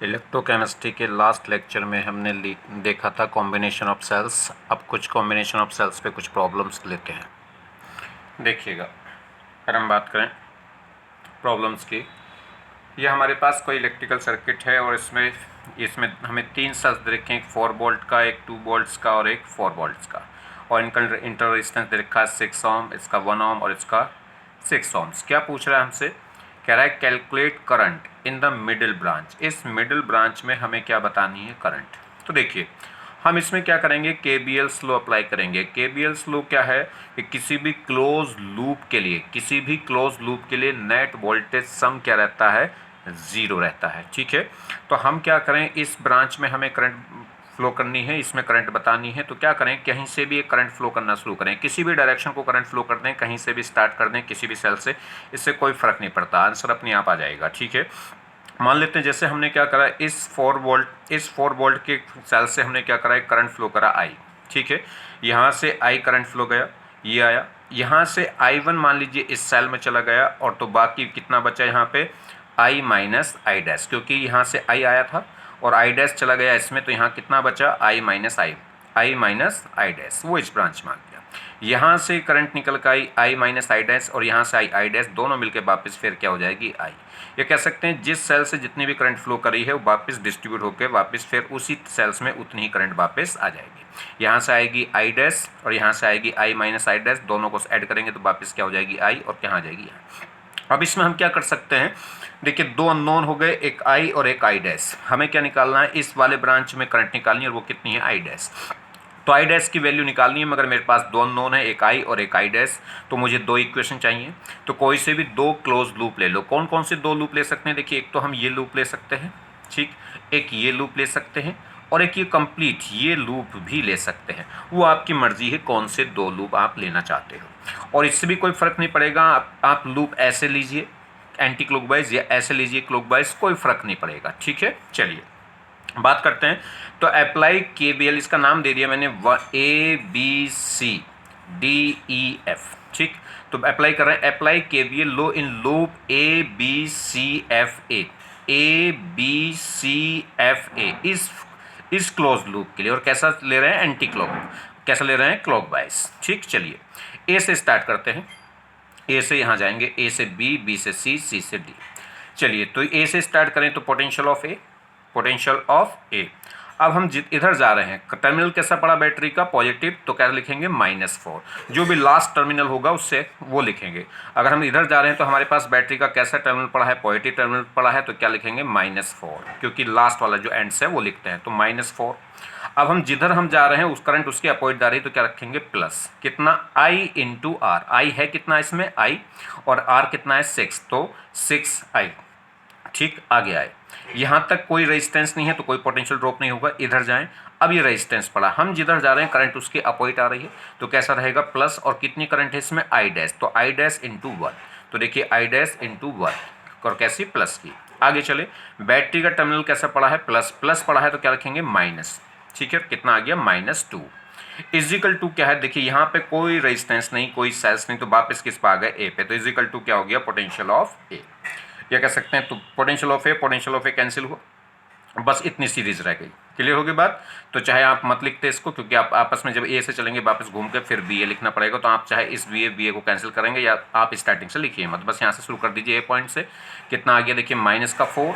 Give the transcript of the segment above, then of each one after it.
Electrochemistry के last lecture में हमने देखा था कॉम्बिनेशन ऑफ सेल्स। अब कुछ कॉम्बिनेशन ऑफ सेल्स पे कुछ प्रॉब्लम्स लेते हैं। देखिएगा, अगर हम बात करें प्रॉब्लम्स की, यह हमारे पास कोई इलेक्ट्रिकल सर्किट है और इसमें हमें 3 सेल्स दे रखे हैं, एक 4 वोल्ट का, एक 2 वोल्ट्स का और एक 4 वोल्ट्स का, और इनका इंटर रेजिस्टेंस दे रखा है 6 ओम, इसका 1 ओम और इसका 6 ओम्स। क्या पूछ रहा है हमसे? कह रहा है calculate current in the middle branch. इस मिडिल ब्रांच में हमें क्या बतानी है? करंट। तो देखिए, हम इसमें क्या करेंगे? केबीएल स्लो अप्लाई करेंगे। केबीएल स्लो क्या है कि किसी भी क्लोज लूप के लिए नेट वोल्टेज सम क्या रहता है? 0 रहता है। ठीक है, तो हम क्या करें, इस ब्रांच में हमें करंट फ्लो करनी है, इसमें करंट बतानी है, तो क्या करें, कहीं से भी एक करंट फ्लो करना शुरू करें, किसी भी डायरेक्शन को करंट फ्लो कर दें, कहीं से भी स्टार्ट कर दें, किसी भी सेल से, इससे कोई फर्क नहीं पड़ता, आंसर अपने आप आ जाएगा। ठीक है, मान लेते हैं जैसे हमने क्या करा, इस 4 वोल्ट के सेल से हमने क्या करा, एक करंट फ्लो करा I। ठीक है, यहाँ से I करंट फ्लो गया, ये आया, यहाँ से I1 मान लीजिए इस सेल में चला गया, और तो बाकी कितना बचा यहाँ पे? I माइनस आई डैश, क्योंकि यहाँ से I आया था और I डैश चला गया इसमें, तो यहाँ कितना बचा? I माइनस आई डैश, वो इस ब्रांच में आ गया। यहाँ से करंट निकल कर आई माइनस आई डैश, और यहाँ से आई डैश, दोनों मिलकर वापस फिर क्या हो जाएगी? I। ये कह सकते हैं जिस सेल से जितनी भी करंट फ्लो करी है वो वापस डिस्ट्रीब्यूट होकर वापस फिर उसी सेल्स में उतनी ही करंट वापस आ जाएगी। यहाँ से आएगी आई डैश और यहाँ से आएगी आई माइनस आई डैश, दोनों को ऐड करेंगे तो वापस क्या हो जाएगी? I, और कहाँ जाएगी? यहाँ। अब इसमें हम क्या कर सकते हैं? देखिए, 2 अननोन हो गए, एक I और एक आई डैश। हमें क्या निकालना है? इस वाले ब्रांच में करंट निकालनी है, और वो कितनी है? I dash. तो आई डैश की वैल्यू निकालनी है, मगर मेरे पास 2 अननोन है, एक I और एक आई डैश, तो मुझे 2 इक्वेशन चाहिए। तो कोई से भी 2 क्लोज लूप ले लो। कौन कौन से 2 लूप ले सकते हैं? देखिए, एक तो हम ये लूप ले सकते हैं, ठीक, एक ये लूप ले सकते हैं, और एक ये कंप्लीट ये लूप भी ले सकते हैं। वो आपकी मर्जी है कौन से 2 लूप आप लेना चाहते हो, और इससे भी कोई फ़र्क नहीं पड़ेगा। आप लूप ऐसे लीजिए एंटी क्लॉकवाइज, या ऐसे लीजिए क्लॉकवाइज, कोई फ़र्क नहीं पड़ेगा। ठीक है, चलिए बात करते हैं। तो अप्लाई केबीएल, इसका नाम दे दिया मैंने ABCDEF। ठीक, तो अप्लाई कर रहे हैं, apply KBL low in loop ABCFA, ABCFA इस क्लोज लूप के लिए, और कैसा ले रहे हैं? Anti clock. कैसा ले रहे हैं? क्लॉकवाइज। ठीक, चलिए ए से स्टार्ट करते हैं। ए से यहाँ जाएंगे, ए से बी, बी से सी, सी से डी। चलिए, तो ए से स्टार्ट करें तो पोटेंशियल ऑफ ए। अब हम इधर जा रहे हैं, टर्मिनल कैसा पड़ा बैटरी का? पॉजिटिव, तो क्या लिखेंगे? -4। जो भी लास्ट टर्मिनल होगा उससे वो लिखेंगे। अगर हम इधर जा रहे हैं तो हमारे पास बैटरी का कैसा टर्मिनल पड़ा है? पॉजिटिव टर्मिनल पड़ा है, तो क्या लिखेंगे? -4, क्योंकि लास्ट वाला जो एंड है वो लिखते हैं, तो -4। अब हम जिधर हम जा रहे हैं उस करंट उसके अपोजिट जा रही है, तो क्या रखेंगे? प्लस। कितना? I into are. आई है कितना इसमें? I, और आर कितना है? 6, तो 6I। ठीक, आगे आए, यहाँ तक कोई रेजिस्टेंस नहीं है तो कोई पोटेंशियल ड्रॉप नहीं होगा। इधर जाएं, अब ये रेजिस्टेंस पड़ा, हम जिधर जा रहे हैं करंट उसके अपोजिट आ रही है, तो कैसा रहेगा? प्लस। और कितनी करंट है इसमें? I डैश, तो I डैश इंटू 1, तो देखिए I डैश इंटू 1, और कैसी? प्लस की। आगे चले, बैटरी का टर्मिनल कैसा पड़ा है? प्लस। प्लस पड़ा है तो क्या रखेंगे? माइनस। ठीक है, कितना आ गया? -2 इजिकल टू क्या है? देखिए, यहाँ पे कोई रेजिस्टेंस नहीं, कोई सेल्स नहीं, तो वापस किस पे आ गए? ए पे, तो इजिकल टू क्या हो गया? पोटेंशियल ऑफ ए। या कह सकते हैं, तो पोटेंशियल ऑफ ए कैंसिल हुआ, बस इतनी सीरीज रह गई। क्लियर होगी बात? तो चाहे आप मत लिखते इसको, क्योंकि आप आपस में जब ए से चलेंगे वापस घूम के फिर बी ए लिखना पड़ेगा, तो आप चाहे इस बी ए को कैंसिल करेंगे, या आप स्टार्टिंग से लिखिए मत, बस यहाँ से शुरू कर दीजिए ए पॉइंट से। कितना आ गया? देखिए, -4,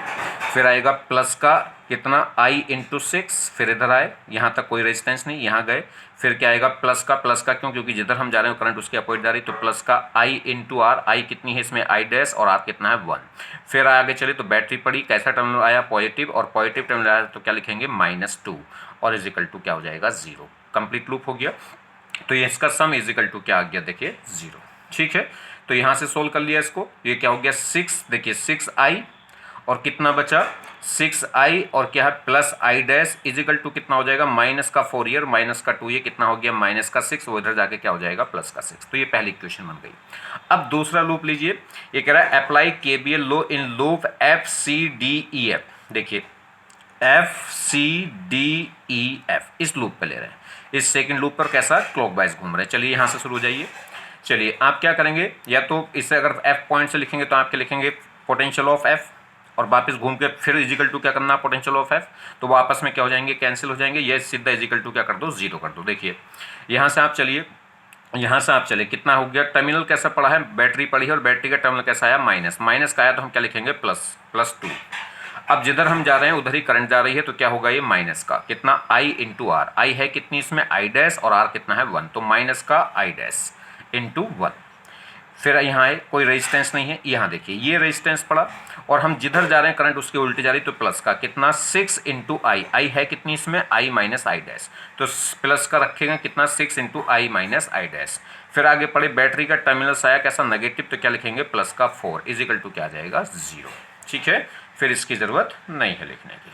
फिर आएगा प्लस का कितना? I इंटू 6, फिर इधर आए, यहाँ तक कोई रेजिस्टेंस नहीं, यहाँ गए, फिर क्या आएगा? प्लस का। प्लस का क्यों? क्योंकि जिधर हम जा रहे हैं करंट उसके अपोजिट जा रही, तो प्लस का I इंटू आर। आई कितनी है इसमें? I डैश, और आर कितना है? 1। फिर आगे चले तो बैटरी पड़ी, कैसा टर्मिनल आया? पॉजिटिव, और पॉजिटिव टर्मिनल आया तो क्या लिखेंगे? -2, और इजिकल टू क्या हो जाएगा? 0। कंप्लीट लूप हो गया, तो ये इसका सम इजिकल टू क्या आ गया? देखिए 0। ठीक है, तो यहाँ से सोल्व कर लिया इसको, ये क्या हो गया? 6, देखिए 6I, और कितना बचा? 6I, और क्या है? Plus I dash equal to कितना हो जाएगा? -4 ईयर, -2, ये कितना हो गया? -6, वो इधर जाके क्या हो जाएगा? +6। तो ये पहली इक्वेशन बन गई। अब दूसरा लूप लीजिए, ये कह रहा है apply KBL low in loop FCDEF। देखिए, FCDEF इस लूप पे ले रहे हैं, इस सेकंड लूप पर कैसा? क्लॉकवाइज घूम रहे हैं। चलिए यहाँ से शुरू हो जाइए। चलिए, आप क्या करेंगे? या तो इसे अगर F पॉइंट से लिखेंगे तो आप क्या लिखेंगे? पोटेंशियल ऑफ F, और वापस घूम के फिर इजिकल टू क्या करना पोटेंशियल ऑफ एफ, तो वो आपस में क्या हो जाएंगे, कैंसिल हो जाएंगे, ये सीधा इजिकल टू क्या कर दो, जीरो कर दो। देखिए यहाँ से आप चलिए, यहाँ से आप चले, कितना हो गया, टर्मिनल कैसा पड़ा है, बैटरी पड़ी है और बैटरी का टर्मिनल कैसा आया, माइनस, माइनस का आया तो हम क्या लिखेंगे, प्लस, प्लस 2। अब जिधर हम जा रहे हैं उधर ही करंट जा रही है, तो क्या होगा ये माइनस का कितना, I इंटू आर, आई है कितनी इसमें, I डैश, और आर कितना है 1, तो माइनस का I डैश इंटू 1। फिर यहाँ है कोई रेजिस्टेंस नहीं है, यहाँ देखिए ये रेजिस्टेंस पड़ा, और हम जिधर जा रहे हैं करंट उसके उल्टी जा रही, तो प्लस का कितना 6 इंटू आई, आई है कितनी इसमें, I माइनस आई डैश, तो प्लस का रखेगा कितना 6 into I minus I dash. फिर आगे पड़े बैटरी का टर्मिनल आया कैसा नेगेटिव, तो क्या लिखेंगे प्लस का 4 इजिकल टू क्या आ जाएगा 0। ठीक है, फिर इसकी ज़रूरत नहीं है लिखने की।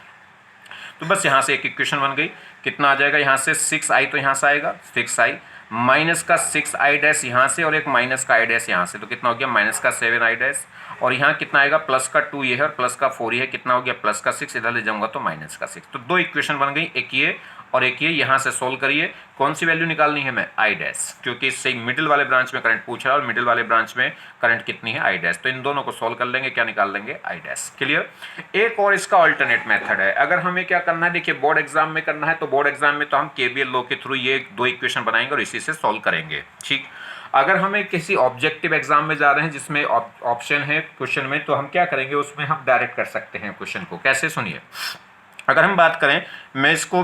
तो बस यहाँ से एक इक्वेशन बन गई, कितना आ जाएगा यहाँ से 6i, तो यहाँ से आएगा 6i माइनस का 6i डैश यहाँ से, और एक माइनस का i डैश यहाँ से, तो कितना हो गया माइनस का 7i डैश, और यहाँ कितना आएगा प्लस का 2 ये है और प्लस का 4 ये है, कितना हो गया प्लस का 6, इधर ले जाऊंगा तो माइनस का 6। तो दो इक्वेशन बन गई, एक ये और एक ये। यहाँ से सोल्व करिए, कौन सी वैल्यू निकालनी है मैं, आई डैश, क्योंकि इससे मिडिल वाले ब्रांच में करंट पूछ रहा है और मिडिल वाले ब्रांच में करंट कितनी है, आई डैश, तो इन दोनों को सोल्व कर लेंगे, क्या निकाल लेंगे, आई डैश। क्लियर। एक और इसका अल्टरनेट मेथड है, अगर हमें क्या करना है, देखिए बोर्ड एग्जाम में करना है, तो बोर्ड एग्जाम में तो हम केवीएल लॉ के थ्रू ये दो इक्वेशन बनाएंगे और इसी से सोल्व करेंगे। ठीक, अगर हमें किसी ऑब्जेक्टिव एग्जाम में जा रहे हैं जिसमें ऑप्शन है क्वेश्चन में, तो हम क्या करेंगे, उसमें हम डायरेक्ट कर सकते हैं क्वेश्चन को। कैसे, सुनिए। अगर हम बात करें, मैं इसको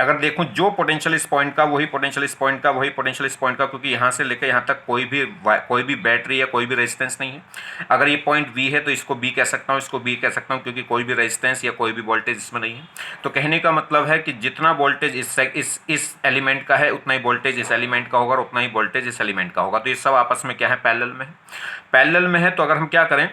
अगर देखूं, जो पोटेंशियल इस पॉइंट का वही पोटेंशियल इस पॉइंट का वही पोटेंशियल इस पॉइंट का, क्योंकि यहाँ से लेकर यहाँ तक कोई भी बैटरी या कोई भी रेजिस्टेंस नहीं है। अगर ये पॉइंट V है तो इसको B कह सकता हूँ, इसको B कह सकता हूँ, क्योंकि कोई भी रेजिस्टेंस या कोई भी वोल्टेज इसमें नहीं है। तो कहने का मतलब है कि जितना वोल्टेज इस एलिमेंट का है उतना ही वोल्टेज इस एलिमेंट का होगा और उतना ही वोल्टेज इस एलिमेंट का होगा। तो ये सब आपस में क्या है, पैरेलल में है। पैरेलल में है तो अगर हम क्या करें,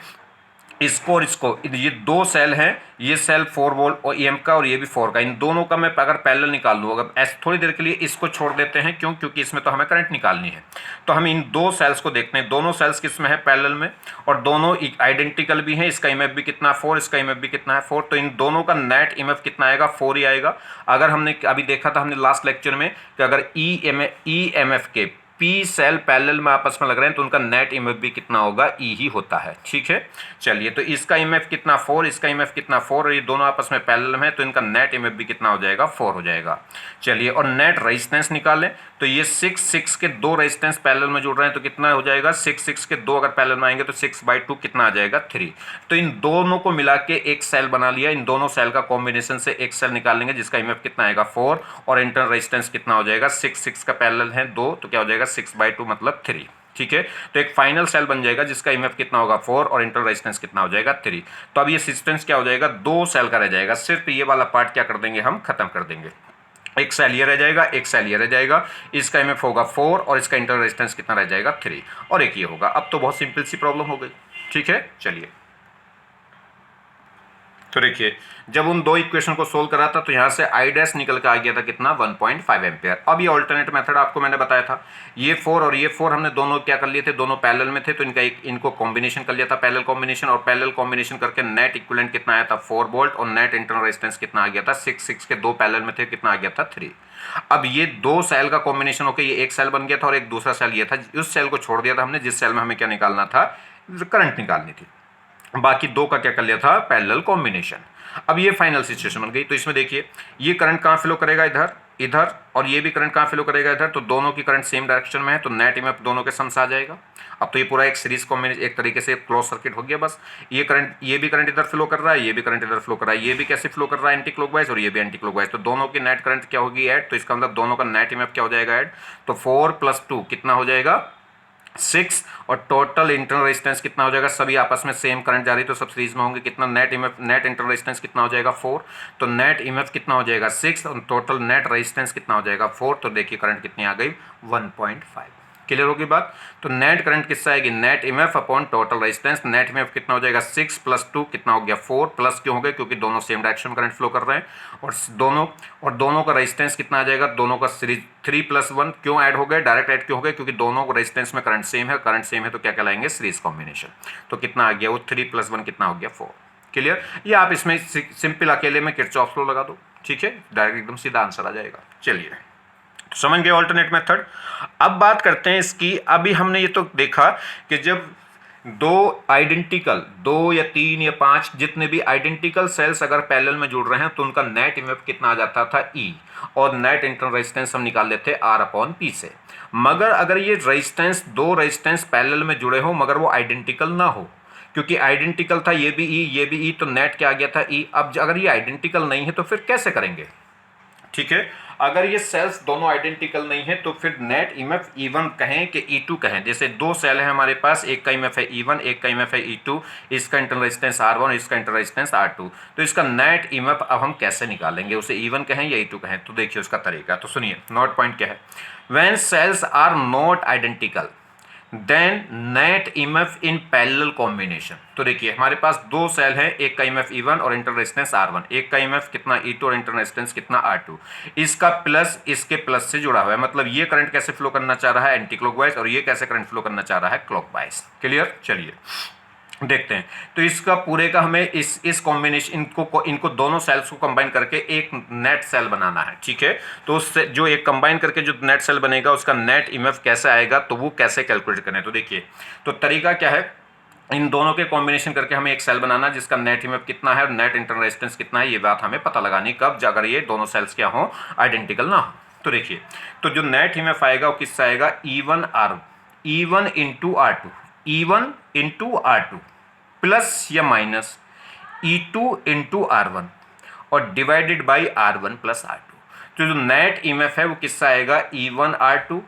इसको और इसको, ये दो सेल हैं, ये सेल 4 वोल्ट और EM का और ये भी 4 का, इन दोनों का मैं अगर पैरेलल निकाल लूँ, अगर ऐसे थोड़ी देर के लिए इसको छोड़ देते हैं, क्यों, क्योंकि इसमें तो हमें करंट निकालनी है। तो हम इन दो सेल्स को देखते हैं, दोनों सेल्स किस में है, पैरेलल में, और दोनों आइडेंटिकल भी हैं। इसका EMF भी कितना 4, इसका EMF भी कितना है 4, तो इन दोनों का नेट EMF कितना आएगा, 4 ही आएगा। अगर हमने अभी देखा था हमने लास्ट लेक्चर में कि अगर EMF के पी सेल पैरेलल में आपस में लग रहे हैं तो उनका नेट इमेफ भी कितना होगा, ई ही होता है। ठीक है, चलिए, तो इसका इमेफ कितना 4, इसका इमेफ कितना 4, और ये दोनों आपस में पैरेलल में है तो इनका नेट इमेफ भी कितना हो जाएगा, 4 हो जाएगा। चलिए, और नेट रेजिस्टेंस निकालें, तो ये 6 के दो रेजिस्टेंस पैरेलल में जुड़ रहे हैं तो कितना हो जाएगा, 6 के दो अगर पैरेलल में आएंगे तो 6/2 कितना आ जाएगा, 3। तो इन दोनों को मिला के एक सेल बना लिया, इन दोनों सेल का कॉम्बिनेशन से एक सेल निकाल लेंगे जिसका इमेफ कितना आएगा 4, और इंटरनल रेजिस्टेंस कितना हो जाएगा, 6 का पैरेलल है 2, तो क्या हो जाएगा 6/2 मतलब 3। ठीक है, तो एक फाइनल सेल बन जाएगा जिसका इमेफ कितना होगा 4 और इंटरनल रेजिस्टेंस कितना हो जाएगा 3। तो अब ये रेजिस्टेंस क्या हो जाएगा, दो सेल का रह जाएगा, सिर्फ ये वाला पार्ट क्या कर देंगे, हम खत्म कर देंगे। एक सेल ये रह जाएगा, एक सेल ये रह जाएगा, इसका इमेफ होगा 4 और इसका इंटरनल रेजिस्टेंस कितना रह जाएगा 3, और एक ये होगा। अब तो बहुत सिंपल सी प्रॉब्लम हो गई। ठीक है, चलिए, तो देखिए, जब उन दो इक्वेशन को सोल्व करा था तो यहाँ से आई डैश निकल के आ गया था कितना, 1.5 एम्पियर। अब ये ऑल्टरनेट मेथड आपको मैंने बताया था, ये 4 और ये 4 हमने दोनों क्या कर लिए थे, दोनों पैरेलल में थे तो इनको कॉम्बिनेशन कर लिया था, पैरेलल कॉम्बिनेशन, और पैरेलल कॉम्बिनेशन करके नेट इक्विवेलेंट कितना आया था 4 वोल्ट, और नेट इंटरनल रेजिस्टेंस कितना आ गया था 6 के दो पैरेलल में थे, कितना आ गया था 3। अब ये दो सेल का कॉम्बिनेशन होकर ये एक सेल बन गया था और एक दूसरा सेल ये था, उस सेल को छोड़ दिया था हमने जिस सेल में हमें क्या निकालना था, करंट निकालनी थी। बाकी दो का क्या कर लिया था, पैरेलल कॉम्बिनेशन। अब ये फाइनल सिचुएशन बन गई। तो इसमें देखिए, ये करंट कहाँ फ्लो करेगा, इधर इधर, और ये भी करंट कहाँ फ्लो करेगा, इधर, तो दोनों की करंट सेम डायरेक्शन में है तो नेट इमेफ दोनों के सम्स आ जाएगा। अब तो ये पूरा एक सीरीज कॉम्बिनेशन, एक तरीके से क्लोज सर्किट हो गया। बस ये करंट, ये भी करंट इधर फ्लो कर रहा है, ये भी करंट इधर फ्लो कर रहा है, ये भी कैसे फ्लो कर रहा है, एंटी क्लॉकवाइज, और ये भी एंटी क्लॉकवाइज, तो दोनों की नेट करंट क्या होगी, ऐड, तो इसका मतलब दोनों का नेट इमेफ क्या हो जाएगा, ऐड। तो 4 + 2 कितना हो जाएगा, 6, और टोटल इंटरनल रेजिस्टेंस कितना हो जाएगा, सभी आपस में सेम करंट जा रही तो सब सीरीज में होंगे, कितना नेट इमेफ, नेट इंटरनल रेजिस्टेंस कितना हो जाएगा 4, तो नेट इमेफ कितना हो जाएगा 6, और टोटल नेट रेजिस्टेंस कितना हो जाएगा 4। तो देखिए करंट कितनी आ गई, 1.5। क्लियर होगी बात। तो नेट करंट किससे आएगी, net EMF upon total resistance. Net EMF कितना हो जाएगा 6 + 2 कितना हो गया 4, प्लस क्यों हो गया, क्योंकि दोनों सेम डायरेक्शन में करंट फ्लो कर रहे हैं, और दोनों का रेजिस्टेंस कितना आ जाएगा, दोनों का सीरीज 3 + 1 क्यों ऐड हो गए, डायरेक्ट ऐड क्यों हो गए, क्योंकि दोनों को रेजिस्टेंस में करंट सेम है, करंट सेम है तो क्या कहलाएंगे, सीरीज कॉम्बिनेशन। तो कितना आ गया वो 3 + 1 कितना हो गया 4। क्लियर। ये आप इसमें सिंपल अकेले में किरचॉफ लॉ लगा दो, ठीक है, डायरेक्ट एकदम सीधा आंसर आ जाएगा। चलिए, तो समझ गए ऑल्टरनेट मेथड। अब बात करते हैं इसकी। अभी हमने ये तो देखा कि जब दो आइडेंटिकल, दो या तीन या पांच जितने भी आइडेंटिकल सेल्स अगर पैरेलल में जुड़ रहे हैं तो उनका नेट ईएमएफ कितना आ जाता था ई, और नेट इंटरनल रेजिस्टेंस हम निकाल लेते आर अपॉन पी से। मगर अगर ये रेजिस्टेंस, दो रेजिस्टेंस पैरेलल में जुड़े हो मगर वो आइडेंटिकल ना हो, क्योंकि आइडेंटिकल था ये भी ई ये भी ई, तो नेट क्या आ गया था ई। अब अगर ये आइडेंटिकल नहीं है तो फिर कैसे करेंगे, ठीक है। अगर ये सेल्स दोनों आइडेंटिकल नहीं है तो फिर नेट ईएमएफ E1 कहें कि E2 कहें। जैसे दो सेल है हमारे पास, एक का ईएमएफ है E1, एक का ईएमएफ है E2, इसका इंटरनल रेजिस्टेंस R1, इसका इंटरनल रेजिस्टेंस R2। तो इसका नेट ईएमएफ अब हम कैसे निकालेंगे, उसे E1 कहें या E2 कहें, तो देखिए उसका तरीका। तो सुनिए, नोट पॉइंट क्या है। When cells are not identical then net EMF in parallel combination. तो देखिए हमारे पास दो सेल है, एक का ईएमएफ E1 और इंटरनल रेजिस्टेंस R1, एक का ईएमएफ कितना E2 और इंटरनल रेजिस्टेंस कितना R2। इसका प्लस इसके प्लस से जुड़ा हुआ है, मतलब ये करंट कैसे फ्लो करना चाह रहा है, एंटी क्लॉकवाइज, और ये कैसे करंट फ्लो करना चाह रहा है, क्लॉकवाइज। क्लियर, चलिए देखते हैं। तो इसका पूरे का हमें इस कॉम्बिनेशन, इनको दोनों सेल्स को कंबाइन करके एक नेट सेल बनाना है, ठीक है। तो उससे जो एक कंबाइन करके जो नेट सेल बनेगा उसका नेट ईएमएफ कैसे आएगा, तो वो कैसे कैलकुलेट करें। तो देखिए, तो तरीका क्या है, इन दोनों के कॉम्बिनेशन करके हमें एक सेल बनाना जिसका नेट ईएमएफ कितना है और नेट इंटरनल रेजिस्टेंस कितना है, ये बात हमें पता लगानी कब, अगर ये दोनों सेल्स क्या हो, आइडेंटिकल ना हो। तो देखिए, तो जो नेट ईएमएफ आएगा वो किससे आएगा, E1 into R2, E1 into R2 plus या माइनस E2 इंटू R1 और divided by R1 plus R2। तो जो नेट ईएमएफ है वो किससे आएगा, E1 R2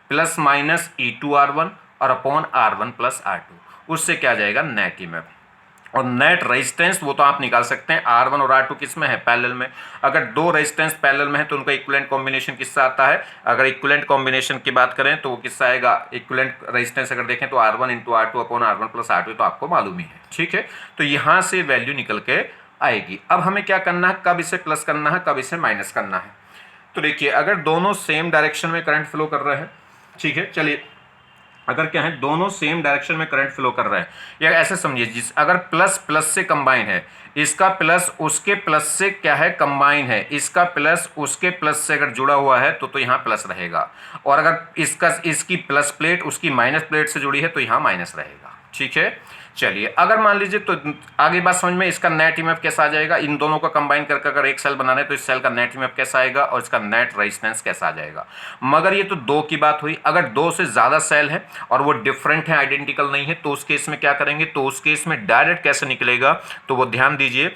plus minus E2 R1 और अपॉन R1 प्लस R2। उससे क्या जाएगा, नेट ईएमएफ। और नेट रेजिस्टेंस वो तो आप निकाल सकते हैं, R1 और R2 किस में है, पैरेलल में। अगर दो रेजिस्टेंस पैरेलल में है तो उनका इक्विवेलेंट कॉम्बिनेशन किससा आता है, अगर इक्विवेलेंट कॉम्बिनेशन की बात करें तो वो किससा आएगा, इक्विवेलेंट रेजिस्टेंस अगर देखें तो R1 into R2 upon R1 plus R2, तो आपको मालूम ही है, ठीक है। तो यहाँ से वैल्यू निकल के आएगी। अब हमें क्या करना है, कब इसे प्लस करना है, कब इसे माइनस करना है। तो देखिए, अगर दोनों सेम डायरेक्शन में करंट फ्लो कर रहे हैं, ठीक है, चलिए अगर क्या है, दोनों सेम डायरेक्शन में करंट फ्लो कर रहे हैं, या ऐसे समझिए, जिस अगर प्लस प्लस से कंबाइन है, इसका प्लस उसके प्लस से क्या है, कंबाइन है, इसका प्लस उसके प्लस से अगर जुड़ा हुआ है तो यहाँ प्लस रहेगा, और अगर इसकी प्लस प्लेट उसकी माइनस प्लेट से जुड़ी है तो यहाँ माइनस रहेगा, ठीक है। चलिए, अगर मान लीजिए, तो आगे बात समझ में, इसका नेट ईएमएफ कैसा आ जाएगा, इन दोनों का कंबाइन करके अगर एक सेल बनाना है तो इस सेल का नेट ईएमएफ कैसा आएगा और इसका नेट रेजिस्टेंस कैसा आ जाएगा। मगर ये तो दो की बात हुई, अगर दो से ज़्यादा सेल है और वो डिफरेंट है, आइडेंटिकल नहीं है, तो उस केस में क्या करेंगे, तो उस केस में डायरेक्ट कैसे निकलेगा, तो वो ध्यान दीजिए।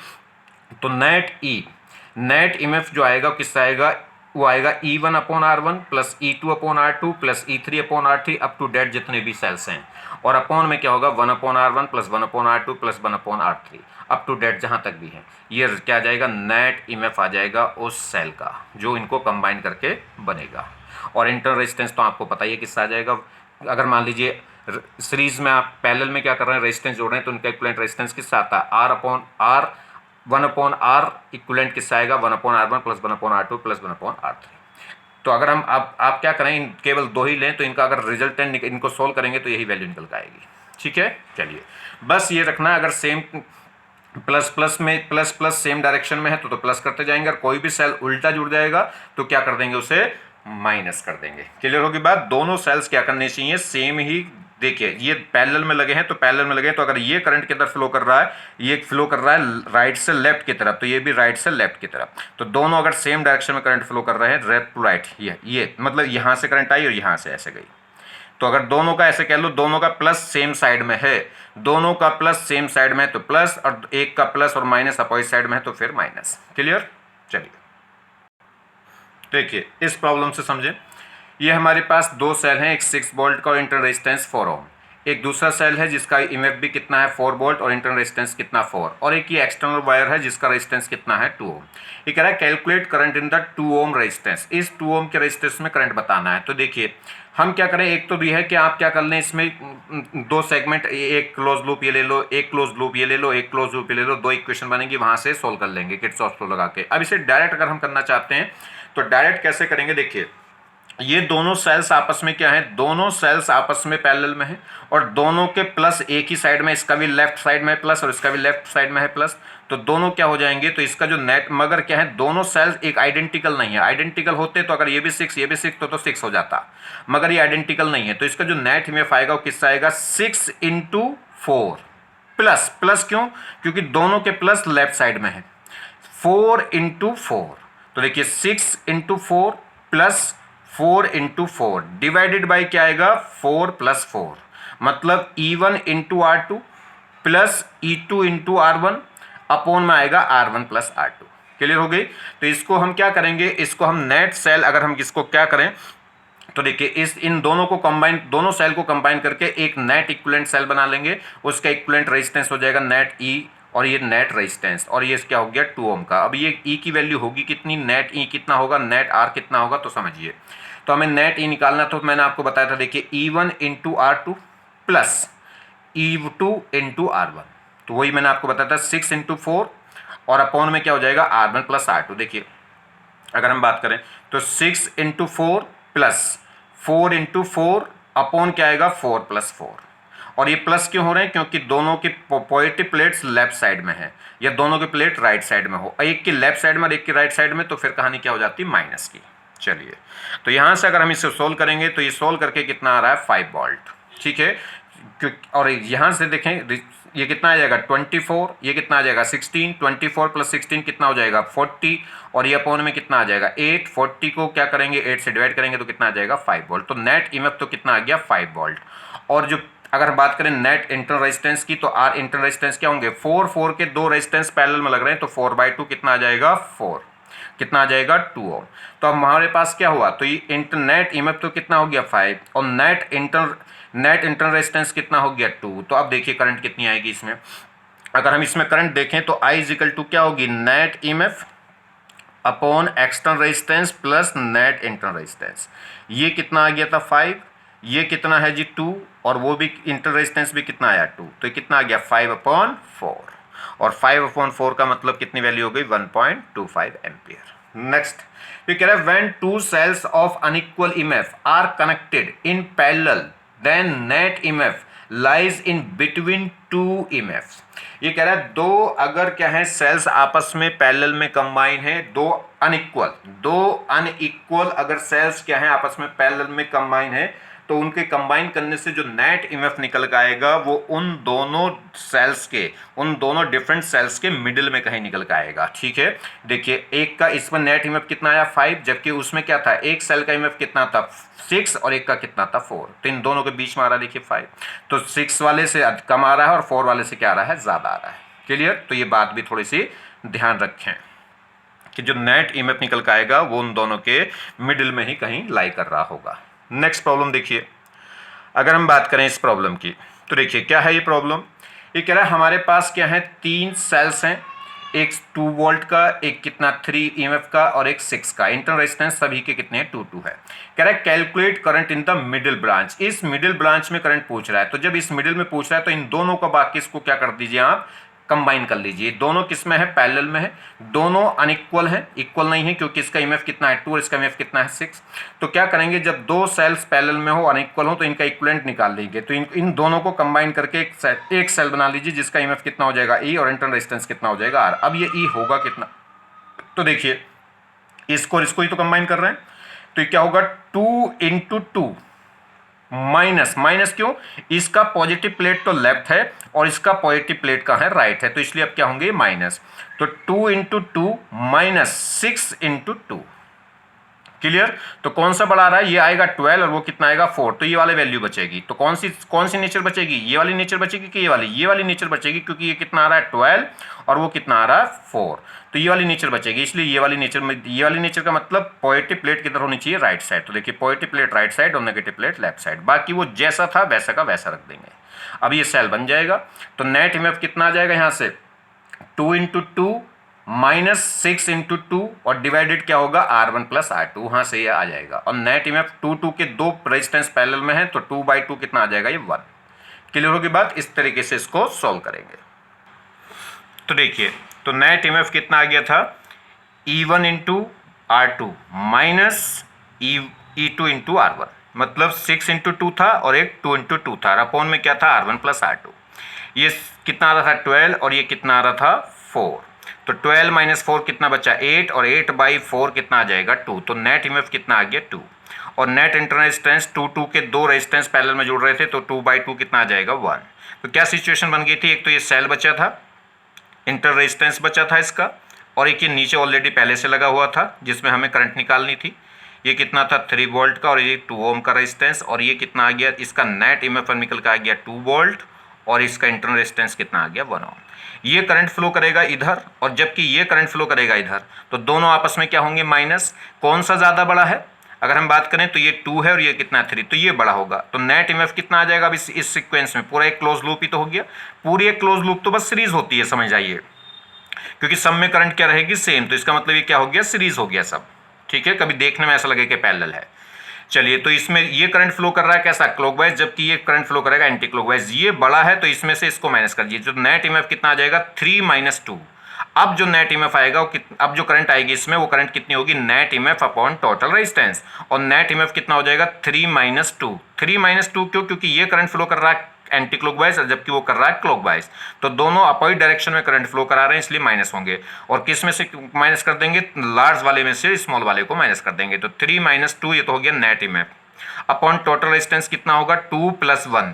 तो नेट ईएमएफ जो आएगा किससे आएगा, वो आएगा E1 upon R1 plus E2 upon R2 plus E3 upon R3 up to date जितने भी सेल्स हैं, और अपॉन में क्या होगा, 1 upon R1 plus 1 upon R2 plus 1 upon R3 up to date जहाँ तक भी है। ये क्या आ जाएगा, नेट ईएमएफ आ जाएगा उस सेल का जो इनको कंबाइन करके बनेगा। और इंटरनल रेजिस्टेंस तो आपको पता ही है किससे आ जाएगा। अगर मान लीजिए सीरीज में आप पैरेलल में क्या कर रहे हैं, रेजिस्टेंस जोड़ रहे हैं, तो उनका इक्विवेलेंट रेजिस्टेंस किससे आता है, वन अपॉन आर इक्विवेलेंट किससे आएगा, 1 upon R1 plus 1 upon R2 plus 1 upon R3। तो अगर हम आप क्या करें, केवल दो ही लें, तो इनका अगर रिजल्टेंट इनको सोल्व करेंगे तो यही वैल्यू निकल कर आएगी, ठीक है। चलिए, बस ये रखना, अगर सेम प्लस प्लस में प्लस प्लस सेम डायरेक्शन में है तो प्लस करते जाएंगे, अगर कोई भी सेल उल्टा जुड़ जाएगा तो क्या कर देंगे, उसे माइनस कर देंगे। क्लियर होगी बात। दोनों सेल्स क्या करने चाहिए, सेम ही। देखिए, ये पैरेलल में लगे हैं तो पैरेलल में लगे हैं, तो अगर ये करंट की तरफ फ्लो कर रहा है, ये फ्लो कर रहा है राइट से लेफ्ट की तरफ, तो ये भी राइट से लेफ्ट की तरफ, तो दोनों अगर सेम डायरेक्शन में करंट फ्लो कर रहे हैं, लेफ्ट टू राइट, ये मतलब यहाँ से करंट आई और यहाँ से ऐसे गई, तो अगर दोनों का ऐसे कह लो, दोनों का प्लस सेम साइड में है, दोनों का प्लस सेम साइड में है तो प्लस, और एक का प्लस और माइनस अपोजिट साइड में है तो फिर माइनस। क्लियर। चलिए देखिए, इस प्रॉब्लम से समझें। ये हमारे पास दो सेल हैं, एक 6 वोल्ट का और इंटरनल रेजिस्टेंस 4 ओम, एक दूसरा सेल है जिसका ईएमएफ भी कितना है 4 वोल्ट और इंटरनल रेजिस्टेंस कितना 4, और एक ये एक्सटर्नल वायर है जिसका रेजिस्टेंस कितना है 2 ओम। ये कह रहा है calculate current in the 2 ohm resistance, इस 2 ओम के रेजिस्टेंस में करंट बताना है। तो देखिए, हम क्या करें, एक तो भी है कि आप क्या कर लें, इसमें दो सेगमेंट, एक क्लोज लूप ये ले लो, एक क्लोज लूप ये ले लो, एक क्लोज लूप ये ले लो, दो इक्वेशन बनेगी, वहां से सोल्व कर लेंगे किरचॉफ लॉ लगा के। अब इसे डायरेक्ट अगर हम करना चाहते हैं तो डायरेक्ट कैसे करेंगे, देखिए ये दोनों सेल्स आपस में क्या है, दोनों सेल्स आपस में पैरेलल में है, और दोनों के प्लस एक ही साइड में, इसका भी लेफ्ट साइड में है प्लस और इसका भी लेफ्ट साइड में है प्लस, तो दोनों क्या हो जाएंगे, तो इसका जो नेट, मगर क्या है, दोनों सेल्स एक आइडेंटिकल नहीं है। आइडेंटिकल होते तो अगर ये भी 6 ये भी 6 तो 6 हो जाता, मगर ये आइडेंटिकल नहीं है, तो इसका जो नेट ईएमएफ आएगा वो किससे आएगा, 6 इंटू 4 प्लस, प्लस क्यों? क्योंकि दोनों के प्लस लेफ्ट साइड में है। 4 इंटू 4, तो देखिए 6 into 4 plus 4 into 4 divided by क्या आएगा 4 प्लस 4, मतलब E1 into R2 plus E2 into R1 upon में आएगा R1 प्लस R2। क्लियर हो गई? तो इसको हम क्या करेंगे, इसको हम नेट सेल, अगर हम इसको क्या करें तो देखिए इस इन दोनों को कंबाइन, दोनों सेल को कंबाइन करके एक नेट इक्विवेलेंट सेल बना लेंगे। उसका इक्विवेलेंट रेजिस्टेंस हो जाएगा नेट ई और ये नेट रेजिस्टेंस, और ये क्या हो गया 2 ओम का। अब ये ई की वैल्यू होगी कितनी, नेट ई कितना होगा, नेट आर कितना होगा, तो समझिए। तो हमें नेट ई निकालना, तो मैंने आपको बताया था देखिए E1 into R2 plus E2 into R1, तो वही मैंने आपको बताया था 6 इंटू 4 और अपॉन में क्या हो जाएगा R1 प्लस R2। देखिए अगर हम बात करें तो 6 इंटू 4 प्लस 4 इंटू 4 अपॉन क्या आएगा 4 प्लस 4, और ये प्लस क्यों हो रहे हैं, क्योंकि दोनों की पॉजिटिव प्लेट्स लेफ्ट साइड में है, या दोनों की प्लेट राइट साइड में हो, एक की लेफ्ट साइड में और एक की राइट साइड में, तो फिर कहानी क्या हो जाती है माइनस की। चलिए तो यहां से अगर हम इसे सोल्व करेंगे तो ये सोल्व करके कितना आ रहा है 5 वोल्ट, ठीक है। और यहां से देखें ये कितना आ जाएगा 24, ये कितना आ जाएगा 16, 24 प्लस 16 कितना हो जाएगा 40, और ये अपॉन में कितना आ जाएगा 8, 40 को क्या करेंगे 8 से डिवाइड करेंगे तो कितना आ जाएगा 5 वोल्ट। तो नेट ईएमएफ तो कितना आ गया 5 वोल्ट। और जो अगर बात करें नेट इंटरनल रेजिस्टेंस की, तो आर इंटरनल रेजिस्टेंस क्या होंगे 4 के दो रेजिस्टेंस पैरेलल में लग रहे हैं, तो 4/2 कितना आ जाएगा 4, कितना आ जाएगा 2 ओम। तो अब हमारे पास क्या हुआ, तो ये इंटरनेट ईएमएफ तो कितना हो गया 5 और नेट इंटरनल रेजिस्टेंस कितना हो गया 2। तो अब देखिए करंट कितनी आएगी इसमें, अगर हम इसमें करंट देखें तो I इजिकल टू क्या होगी net EMF upon external resistance plus net internal resistance. ये कितना आ गया था 5, ये कितना है जी 2, और वो भी इंटरनल रेजिस्टेंस भी कितना आया 2, तो ये कितना आ गया 5/4, और 5/4 का मतलब कितनी वैल्यू हो गई 1.25 एम्पियर। नेक्स्ट ये कह रहा है when two cells of unequal EMF are connected in parallel then net EMF lies in between two EMFs. ये कह रहा है दो अगर क्या है सेल्स आपस में पैरेलल में कंबाइन है, दो अनइक्वल अगर सेल्स क्या है आपस में पैरेलल में कंबाइन है, तो उनके कंबाइन करने से जो नेट ईएमएफ निकल के आएगा वो उन दोनों डिफरेंट सेल्स के मिडिल में कहीं निकल के आएगा, ठीक है। देखिए एक का इसमें नेट ईएमएफ कितना आया 5, जबकि उसमें क्या था एक सेल का ईएमएफ कितना था 6 और एक का कितना था 4, तो इन दोनों के बीच में आ रहा है देखिए 5, तो 6 वाले से कम आ रहा है और 4 वाले से क्या आ रहा है ज़्यादा आ रहा है। क्लियर? तो ये बात भी थोड़ी सी ध्यान रखें कि जो नेट ईएमएफ निकल के आएगा वो उन दोनों के मिडिल में ही कहीं लाई कर रहा होगा। नेक्स्ट प्रॉब्लम देखिए, अगर हम बात करें इस प्रॉब्लम की तो देखिए क्या है ये प्रॉब्लम। ये कह रहा है हमारे पास क्या है 3 सेल्स हैं, एक 2 वोल्ट का, एक कितना 3 ईएमएफ का और एक 6 का। इंटरनल रेजिस्टेंस सभी के कितने हैं 2 है। कह रहा है calculate current in the middle branch. इस मिडिल ब्रांच में करंट पूछ रहा है, तो जब इस मिडिल में पूछ रहा है तो इन दोनों का बाकी इसको क्या कर दीजिए आप कंबाइन कर लीजिए। दोनों किस में है पैरेलल में है, दोनों अनइक्वल है, इक्वल नहीं है क्योंकि इसका ईएमएफ कितना है 2 और इसका ईएमएफ कितना है 6। तो क्या करेंगे जब दो सेल्स पैरेलल में हो अनइक्वल हो तो इनका इक्विवेलेंट निकाल लीजिए। तो इन दोनों को कंबाइन करके एक सेल बना लीजिए जिसका ईएमएफ कितना हो जाएगा ई और इंटरनल रेजिस्टेंस कितना हो जाएगा आर। अब ये ई होगा कितना, तो देखिए इसको ही तो कंबाइन कर रहे हैं, तो ये क्या होगा 2 × 2 माइनस क्यों, इसका पॉजिटिव प्लेट तो लेफ्ट है और इसका पॉजिटिव प्लेट का है राइट है, तो इसलिए अब क्या होंगे माइनस। तो 2 × 2 माइनस 6 × 2। क्लियर? तो कौन सा बढ़ा रहा है, ये आएगा 12 और वो कितना आएगा 4, तो ये वाली वैल्यू बचेगी। तो कौन सी नेचर बचेगी, ये वाली नेचर बचेगी कि ये वाली नेचर बचेगी, क्योंकि ये कितना आ रहा है 12 और वो कितना आ रहा है 4, तो ये वाली नेचर बचेगी। इसलिए ये वाली नेचर का मतलब पॉजिटिव प्लेट किधर होनी चाहिए राइट साइड। तो देखिए पॉजिटिव प्लेट राइट साइड और नेगेटिव प्लेट लेफ्ट साइड, बाकी वो जैसा था वैसा का वैसा रख देंगे। अब ये सेल बन जाएगा, तो नेट ईएमएफ कितना आ जाएगा यहाँ से 2 × 2 माइनस 6 × 2 और डिवाइडेड क्या होगा R1 प्लस R2, वहां से ये आ जाएगा। और नेट ईएमएफ 2 के दो रेजिस्टेंस पैरेलल में है, तो 2/2 कितना आ जाएगा ये 1। क्लियर होगी बात? इस तरीके से इसको सॉल्व करेंगे। तो देखिए तो नेट ईएमएफ कितना आ गया था E1 × R2 minus E2 × R1, मतलब 6 × 2 था और एक 2 × 2 था, अपॉन में क्या था R1 प्लस R2। ये कितना आ रहा था 12 और ये कितना आ रहा था 4, तो 12 - 4 कितना बचा 8 और 8/4 कितना आ जाएगा 2, तो नेट ईएमएफ कितना आ गया 2। और नेट इंटर रेजिस्टेंस 2 के दो रेजिस्टेंस पैरेलल में जुड़ रहे थे, तो 2/2 कितना आ जाएगा 1। तो क्या सिचुएशन बन गई थी, एक तो ये सेल बचा था, इंटर रेजिस्टेंस बचा था इसका, और एक ये नीचे ऑलरेडी पहले से लगा हुआ था जिसमें हमें करंट निकालनी थी। ये कितना था 3 वोल्ट का, और ये 2 ओम का रेजिस्टेंस, और ये कितना आ गया, इसका नेट ईएमएफ निकल का आ गया 2 वोल्ट, और इसका इंटरनल रेजिस्टेंस कितना आ गया 1 ओम। ये करंट फ्लो करेगा इधर, और जबकि ये करंट फ्लो करेगा इधर, तो दोनों आपस में क्या होंगे, माइनस। कौन सा ज़्यादा बड़ा है, अगर हम बात करें तो ये 2 है और ये कितना 3, तो ये बड़ा होगा। तो नेट ईएमएफ कितना आ जाएगा अब इस सीक्वेंस में, पूरा एक क्लोज लूप ही तो हो गया। पूरी एक क्लोज लूप तो बस सीरीज होती है, समझ आइए, क्योंकि सब में करंट क्या रहेगी, सेम। तो इसका मतलब ये क्या हो गया, सीरीज हो गया सब, ठीक है। कभी देखने में ऐसा लगे कि पैरेलल है। चलिए, तो इसमें ये करंट फ्लो कर रहा है कैसा, क्लॉकवाइज, जबकि ये करंट फ्लो करेगा एंटी क्लॉकवाइज। ये बड़ा है तो इसमें से इसको माइनस कर दीजिए, जो नेट ईएमएफ कितना आ जाएगा 3 - 2। अब जो नेट ईएमएफ आएगा अब जो करंट आएगी इसमें, वो करंट कितनी होगी, net EMF upon total resistance, और नेट ईएमएफ कितना हो जाएगा 3 - 2। 3 - 2 क्यों, क्योंकि ये करंट फ्लो कर रहा है एंटी क्लॉकवाइज, और जबकि वो कर रहा है क्लॉकवाइज, तो दोनों अपोजिट डायरेक्शन में करंट फ्लो करा रहे हैं, इसलिए माइनस होंगे। और किस में से माइनस कर देंगे, लार्ज वाले में से स्मॉल वाले को माइनस कर देंगे। तो 3 - 2 ये तो हो गया net EMF upon total resistance कितना होगा 2 + 1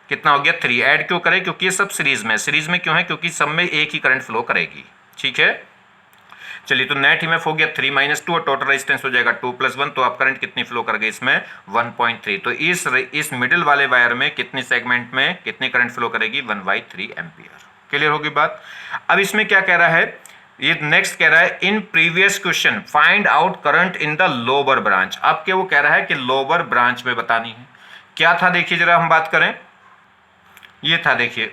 कितना हो गया 3। ऐड क्यों करें, क्योंकि ये सब सीरीज में, सीरीज में क्यों है, क्योंकि सब में एक ही करंट फ्लो करेगी, ठीक है। चलिए, तो नेट ईएमएफ हो गया 3 - 2 और टोटल रेजिस्टेंस हो जाएगा 2 + 1, तो अब करंट कितनी फ्लो कर गई इसमें 1.3। तो इस मिडिल वाले वायर में कितनी सेगमेंट में कितनी करंट फ्लो करेगी 1/3 एम्पियर। क्लियर होगी बात। अब इसमें क्या कह रहा है, ये नेक्स्ट कह रहा है in previous question find out current in the lower branch. अब क्या वो कह रहा है कि लोअर ब्रांच में बतानी है। क्या था देखिए जरा, हम बात करें, ये था देखिए,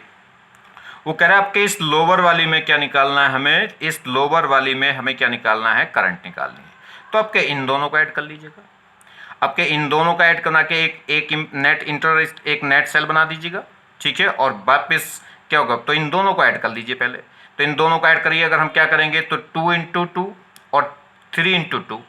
वो कह रहा है आपके इस लोअर वाली में क्या निकालना है हमें, इस लोअर वाली में हमें क्या निकालना है, करंट निकालनी है। तो आपके इन दोनों को ऐड कर लीजिएगा, आपके इन दोनों का ऐड करना के एक नेट सेल बना दीजिएगा, ठीक है। और वापस क्या होगा, तो इन दोनों को ऐड कर लीजिए पहले। तो इन दोनों को ऐड करिए, अगर हम क्या करेंगे तो 2 × 2 और 3 × 2,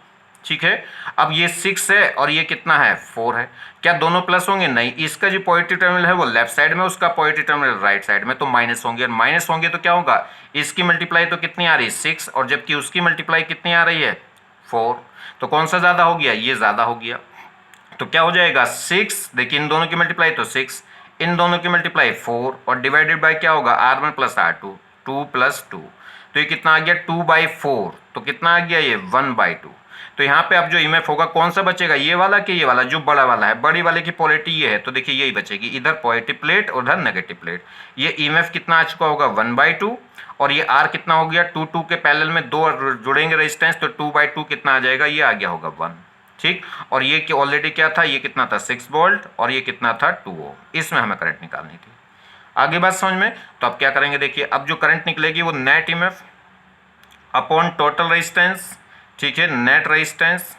ठीक है। अब ये 6 है और ये कितना है 4 है, क्या दोनों प्लस होंगे, नहीं। इसका जो पॉजिटिव टर्मिनल है वो लेफ्ट साइड में, उसका पॉजिटिव टर्मिनल राइट साइड में, तो माइनस होंगे। और माइनस होंगे तो क्या होगा, इसकी मल्टीप्लाई तो कितनी आ रही है 6, और जबकि उसकी मल्टीप्लाई कितनी आ रही है 4, तो कौन सा ज़्यादा हो गया, ये ज़्यादा हो गया। तो क्या हो जाएगा 6, देखिए इन दोनों की मल्टीप्लाई तो 6, इन दोनों की मल्टीप्लाई 4, और डिवाइडेड बाय क्या होगा R1 + R2, 2 + 2, तो ये कितना आ गया 2/4, तो कितना आ गया ये 1/2। तो यहाँ पे अब जो ईएमएफ होगा कौन सा बचेगा, ये वाला कि ये वाला, जो बड़ा वाला है, बड़ी वाले की पोलैरिटी ये है, तो देखिए यही बचेगी, इधर पॉजिटिव प्लेट उधर नेगेटिव प्लेट। ये ईएमएफ कितना आ चुका होगा 1/2, और ये R कितना हो गया 2 के पैरेलल में दो जुड़ेंगे रेजिस्टेंस, तो 2/2 कितना आ जाएगा, ये आ गया होगा 1, ठीक। और ये कि ऑलरेडी क्या था, ये कितना था 6 वोल्ट, और ये कितना था 2 ओम, इसमें हमें करंट निकालनी थी। आगे बात समझ में। तो अब क्या करेंगे देखिए, अब जो करंट निकलेगी वो net EMF upon total resistance, ठीक है, नेट रेजिस्टेंस।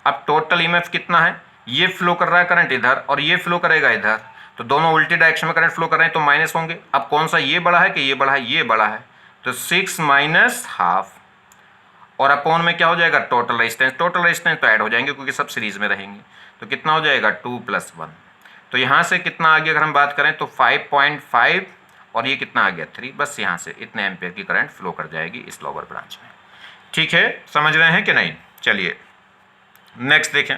अब टोटल ईएमएफ कितना है, ये फ्लो कर रहा है करंट इधर और ये फ्लो करेगा इधर, तो दोनों उल्टी डायरेक्शन में करंट फ्लो कर रहे हैं, तो माइनस होंगे। अब कौन सा, ये बड़ा है कि ये बड़ा है, ये बड़ा है, तो 6 - ½ और अपॉन में क्या हो जाएगा टोटल रेजिस्टेंस। टोटल रेजिस्टेंस तो ऐड हो जाएंगे क्योंकि सब सीरीज में रहेंगे, तो कितना हो जाएगा 2 + 1। तो यहाँ से कितना आ गया, अगर हम बात करें तो 5.5, और ये कितना आ गया 3, बस यहाँ से इतने एम्पियर की करंट फ्लो कर जाएगी इस लोअर ब्रांच में, ठीक है। समझ रहे हैं कि नहीं। चलिए नेक्स्ट देखें।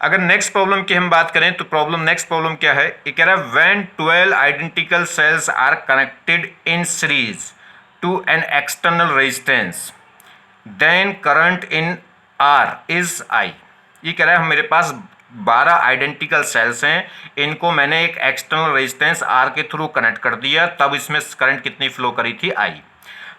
अगर नेक्स्ट प्रॉब्लम की हम बात करें तो नेक्स्ट प्रॉब्लम क्या है, ये कह रहा है when 12 identical cells are connected in series to an external resistance then current in R is I. ये कह रहा है मेरे पास 12 आइडेंटिकल सेल्स हैं, इनको मैंने एक एक्सटर्नल रेजिस्टेंस आर के थ्रू कनेक्ट कर दिया, तब इसमें करंट कितनी फ्लो करी थी आई।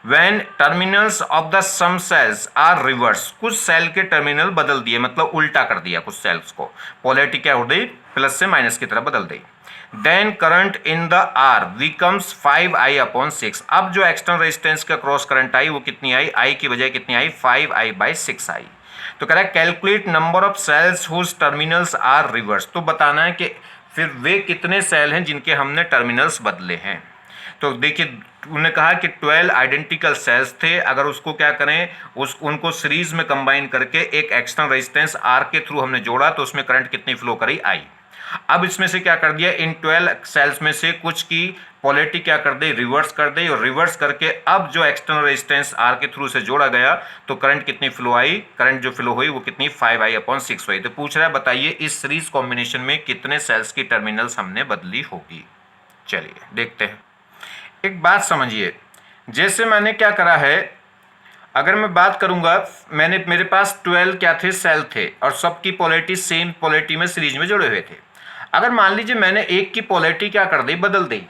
When terminals of the some cells are reverse, कुछ सेल के टर्मिनल बदल दिए, मतलब उल्टा कर दिया कुछ सेल्स को, पोलैरिटी क्या हो गई प्लस से माइनस की तरफ बदल दी। Then current in the R becomes 5I/6। अब जो एक्सटर्नल रेजिस्टेंस का क्रॉस करंट आई वो कितनी आई, आई की बजाय कितनी आई 5I/6 आई। तो कह रहा है calculate number of cells whose terminals are reverse. तो बताना है कि फिर वे कितने सेल हैं जिनके हमने टर्मिनल्स बदले हैं। तो देखिए उन्होंने कहा कि 12 आइडेंटिकल सेल्स थे, अगर उसको क्या करें, उनको सीरीज में कंबाइन करके एक एक्सटर्नल रेजिस्टेंस आर के थ्रू हमने जोड़ा, तो उसमें करंट कितनी फ्लो करी आई। अब इसमें से क्या कर दिया, इन 12 सेल्स में से कुछ की पोलैरिटी क्या कर दे, रिवर्स कर दे, और रिवर्स करके अब जो एक्सटर्नल रेजिस्टेंस आर के थ्रू से जोड़ा गया तो करंट कितनी फ्लो आई, करंट जो फ्लो हुई वो कितनी 5I/6 हुई। तो पूछ रहा है बताइए इस सीरीज कॉम्बिनेशन में कितने सेल्स की टर्मिनल्स हमने बदली होगी। चलिए देखते हैं। एक बात समझिए, जैसे मैंने क्या करा है, अगर मैं बात करूंगा, मेरे पास 12 क्या थे, सेल थे, और सबकी पोलैरिटी सेम पोलैरिटी में सीरीज में जुड़े हुए थे। अगर मान लीजिए मैंने एक की पोलैरिटी क्या कर दी, बदल दी,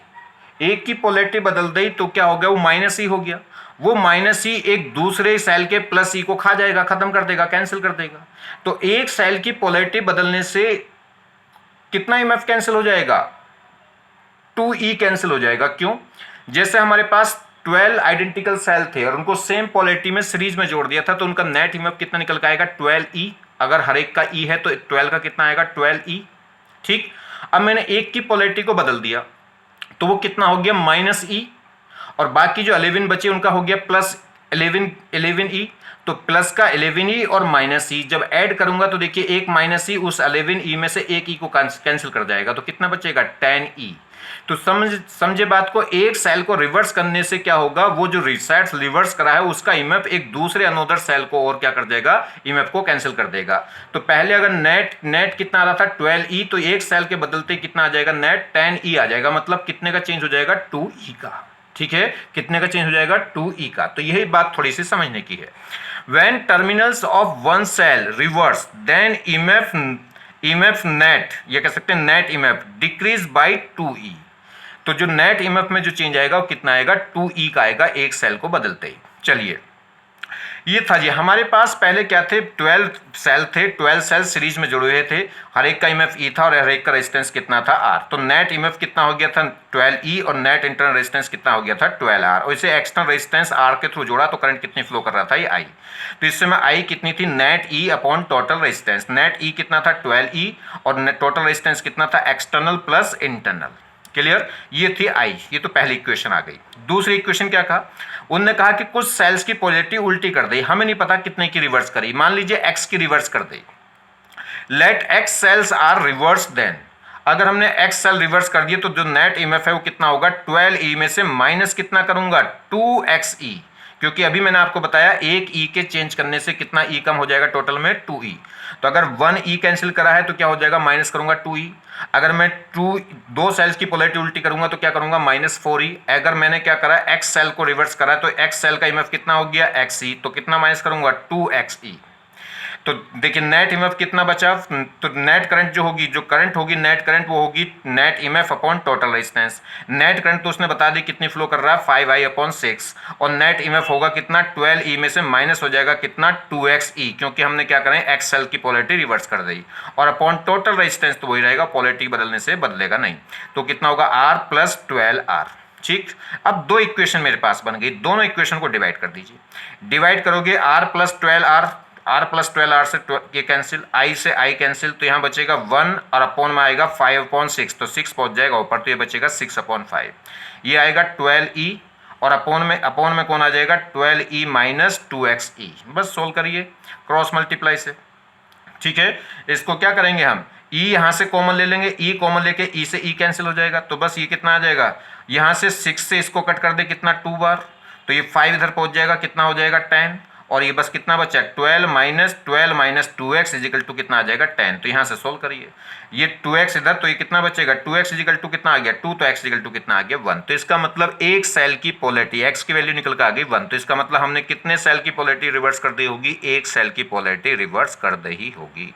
एक की पोलैरिटी बदल दी तो क्या हो गया, वो माइनस ई हो गया। वो माइनस ई एक दूसरे सेल के प्लस ई को खा जाएगा, खत्म कर देगा, कैंसिल कर देगा। तो एक सेल की पोलैरिटी बदलने से कितना ईएमएफ कैंसिल हो जाएगा, 2E कैंसिल हो जाएगा। क्यों, जैसे हमारे पास 12 आइडेंटिकल सेल थे और उनको सेम पोलैरिटी में सीरीज में जोड़ दिया था, तो उनका नेट ईएमएफ कितना निकल के आएगा, 12E। अगर हर एक का E है तो 12 का कितना आएगा, 12E। ठीक, अब मैंने एक की पोलैरिटी को बदल दिया तो वो कितना हो गया, -E, और बाकी जो 11 बचे उनका हो गया +11E। तो प्लस का 11E और -E जब ऐड करूंगा तो देखिए एक -E उस 11E में से एक E को कैंसिल कर जाएगा, तो कितना बचेगा, 10E। तो समझे बात को, एक सेल को रिवर्स करने से क्या होगा, वो जो सेल रिवर्स करा है उसका ईएमएफ एक दूसरे अनदर सेल को और क्या कर देगा, ईएमएफ को कैंसिल कर देगा। तो पहले अगर नेट कितना आ रहा था, 12E, तो एक सेल के बदलते कितना आ जाएगा, नेट 10E आ जाएगा। मतलब कितने का चेंज हो जाएगा, 2E का। ठीक है, कितने का चेंज हो जाएगा, 2E का। तो यही बात थोड़ी सी समझने की है। When terminals of one cell reverse, then EMF net, ये कह सकते हैं net EMF decrease by 2E। तो जो नेट EMF में जो चेंज आएगा वो कितना आएगा, 2E का आएगा एक सेल को बदलते ही। चलिए ये था जी, हमारे पास पहले क्या थे, 12 सेल थे, 12 सेल सीरीज में जुड़े हुए थे, हर एक का EMF E था और हर एक का रेजिस्टेंस कितना था, R। तो नेट EMF कितना हो गया था, 12E, और नेट इंटरनल रेजिस्टेंस कितना हो गया था, 12R। और इसे एक्सटर्नल रेजिस्टेंस R के थ्रू जोड़ा तो करंट कितनी फ्लो कर रहा था, ये I। तो इससे में I कितनी थी, net E upon total resistance. Net E कितना था, 12E, और टोटल रेजिस्टेंस कितना था, एक्सटर्नल प्लस इंटरनल। क्लियर, ये थी I। ये तो पहली इक्वेशन आ गई। दूसरी इक्वेशन क्या कहा, उन्होंने कहा कि कुछ सेल्स की पोलैरिटी उल्टी कर दी, हमें नहीं पता कितने की रिवर्स करी। मान लीजिए X की रिवर्स कर दी, let X cells are reverse, then अगर हमने X सेल रिवर्स कर दिए तो जो नेट ईएमएफ है वो कितना होगा, 12E में से माइनस कितना करूंगा, 2XE, क्योंकि अभी मैंने आपको बताया एक E के चेंज करने से कितना E कम हो जाएगा, टोटल में 2E। तो अगर 1E कैंसिल करा है तो क्या हो जाएगा, माइनस करूंगा 2E। अगर मैं दो सेल्स की पोलैरिटी उल्टी करूंगा तो क्या करूंगा, -4E। अगर मैंने क्या करा, X सेल को रिवर्स करा तो X सेल का ईएमएफ कितना हो गया, XE, तो कितना माइनस करूंगा, 2XE। तो देखिए नेट ईएमएफ कितना बचा, तो नेट करंट जो होगी, जो करंट होगी नेट करंट, वो होगी net EMF upon total resistance. Net current तो उसने बता दी कितनी फ्लो कर रहा है, 5I/6, और नेट ईएमएफ होगा कितना, 12E में से माइनस हो जाएगा कितना, 2XE, क्योंकि हमने क्या करें, X सेल की पोलैरिटी रिवर्स कर दी, और अपॉन टोटल रेजिस्टेंस तो वही रहेगा, पोलैरिटी बदलने से बदलेगा नहीं। तो कितना होगा, R + 12R। ठीक, अब दो इक्वेशन मेरे पास बन गई, दोनों इक्वेशन को डिवाइड कर दीजिए। डिवाइड करोगे R + 12R, R + 12R से ये कैंसिल, I से I कैंसिल, तो यहाँ बचेगा 1 और अपॉन में आएगा 5/6, तो 6 पहुंच जाएगा ऊपर, तो ये बचेगा 6/5। ये आएगा 12E, और अपॉन में कौन आ जाएगा, 12E - 2XE। बस सोल्व करिए क्रॉस मल्टीप्लाई से। ठीक है, इसको क्या करेंगे हम, E यहाँ से कॉमन ले लेंगे, E कॉमन लेके E से E कैंसिल हो जाएगा, तो बस ये कितना आ जाएगा, यहाँ से 6 से इसको कट कर दे कितना, 2 बार, तो ये 5 इधर पहुंच जाएगा, कितना हो जाएगा, 10, और ये बस कितना बचा, 12 - 2x = कितना आ जाएगा, 10। तो यहाँ से सोल्व करिए, ये 2x इधर, तो ये कितना बचेगा, 2x = कितना आ गया, 2, तो x = कितना आ गया, 1। तो इसका मतलब एक सेल की पोलैरिटी, x की वैल्यू निकल कर आ गई 1। तो इसका मतलब हमने कितने सेल की पोलैरिटी रिवर्स कर दी होगी, एक सेल की पोलैरिटी रिवर्स कर दी होगी।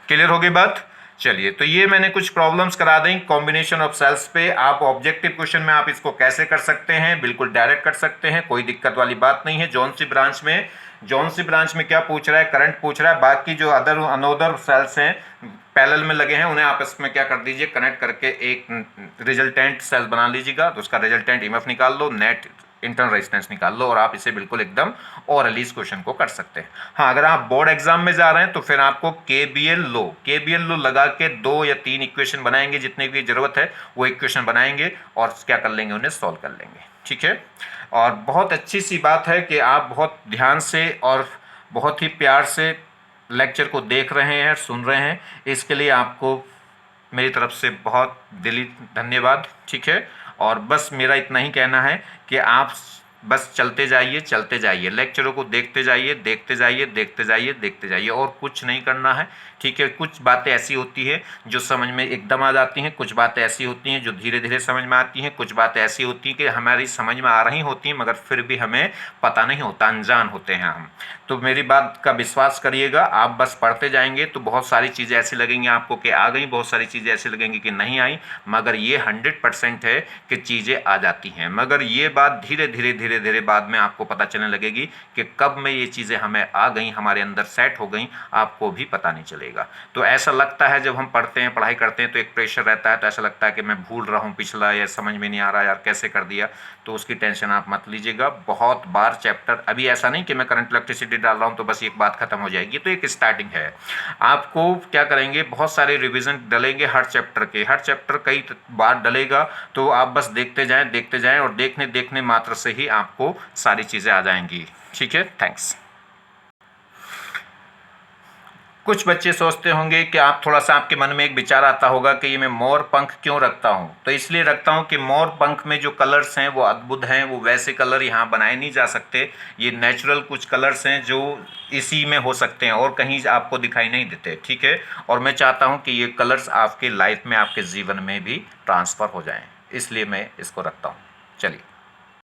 क्लियर हो गई बात। चलिए, तो ये मैंने कुछ प्रॉब्लम्स करा दी कॉम्बिनेशन ऑफ सेल्स पे। आप ऑब्जेक्टिव क्वेश्चन में आप इसको कैसे कर सकते हैं, बिल्कुल डायरेक्ट कर सकते हैं, कोई दिक्कत वाली बात नहीं है। जौन सी ब्रांच में क्या पूछ रहा है, करंट पूछ रहा है, बाकी जो अनदर सेल्स हैं पैरेलल में लगे हैं उन्हें आपस में क्या कर दीजिए, कनेक्ट करके एक रिजल्टेंट सेल बना लीजिएगा, तो उसका रिजल्टेंट ईएमएफ निकाल लो, नेट इंटरनल रेजिस्टेंस निकाल लो, और आप इसे बिल्कुल एकदम ओरली इस क्वेश्चन को कर सकते हैं। हाँ, अगर आप बोर्ड एग्जाम में जा रहे हैं तो फिर आपको केबीएल लो लगा के 2 या 3 इक्वेशन बनाएंगे, जितने की जरूरत है वो इक्वेशन बनाएंगे और क्या कर लेंगे, उन्हें सॉल्व कर लेंगे। ठीक है, और बहुत अच्छी सी बात है कि आप बहुत ध्यान से और बहुत ही प्यार से लेक्चर को देख रहे हैं, सुन रहे हैं, इसके लिए आपको मेरी तरफ से बहुत दिली धन्यवाद। ठीक है, और बस मेरा इतना ही कहना है कि आप बस चलते जाइए, लेक्चरों को देखते जाइए, देखते जाइए, और कुछ नहीं करना है। ठीक है, कुछ बातें ऐसी होती है जो समझ में एकदम आ जाती हैं, कुछ बातें ऐसी होती हैं जो धीरे धीरे समझ में आती हैं, कुछ बातें ऐसी होती हैं कि हमारी समझ में आ रही होती हैं मगर फिर भी हमें पता नहीं होता, अनजान होते हैं हम। तो मेरी बात का विश्वास करिएगा, आप बस पढ़ते जाएंगे तो बहुत सारी चीज़ें ऐसी लगेंगी आपको कि आ गई, बहुत सारी चीज़ें ऐसी लगेंगी कि नहीं आई, मगर ये 100% है कि चीज़ें आ जाती हैं। मगर ये बात धीरे धीरे बाद में आपको पता चलने लगेगी कि कब में ये चीज़ें हमें आ गई, हमारे अंदर सेट हो गई, आपको भी पता नहीं चलेगा। तो ऐसा लगता है जब हम पढ़ते हैं, पढ़ाई करते हैं तो एक प्रेशर रहता है, तो ऐसा लगता है कि मैं भूल रहा हूँ पिछला, या समझ में नहीं आ रहा यार कैसे कर दिया, तो उसकी टेंशन आप मत लीजिएगा। बहुत बार चैप्टर, अभी ऐसा नहीं कि मैं करंट इलेक्ट्रिसिटी डाल रहा हूँ तो बस एक बात खत्म हो जाएगी, तो एक स्टार्टिंग है। आपको क्या करेंगे, बहुत सारे रिवीजन डलेंगे हर चैप्टर के, हर चैप्टर कई बार डलेगा, तो आप बस देखते जाएं और देखने मात्र से ही आपको सारी चीज़ें आ जाएंगी। ठीक है, थैंक्स। कुछ बच्चे सोचते होंगे कि आप थोड़ा सा, आपके मन में एक विचार आता होगा कि ये मैं मोर पंख क्यों रखता हूँ। तो इसलिए रखता हूँ कि मोर पंख में जो कलर्स हैं वो अद्भुत हैं, वो वैसे कलर यहाँ बनाए नहीं जा सकते। ये नेचुरल कुछ कलर्स हैं जो इसी में हो सकते हैं और कहीं आपको दिखाई नहीं देते। ठीक है, और मैं चाहता हूँ कि ये कलर्स आपके लाइफ में, आपके जीवन में भी ट्रांसफ़र हो जाएँ, इसलिए मैं इसको रखता हूँ। चलिए।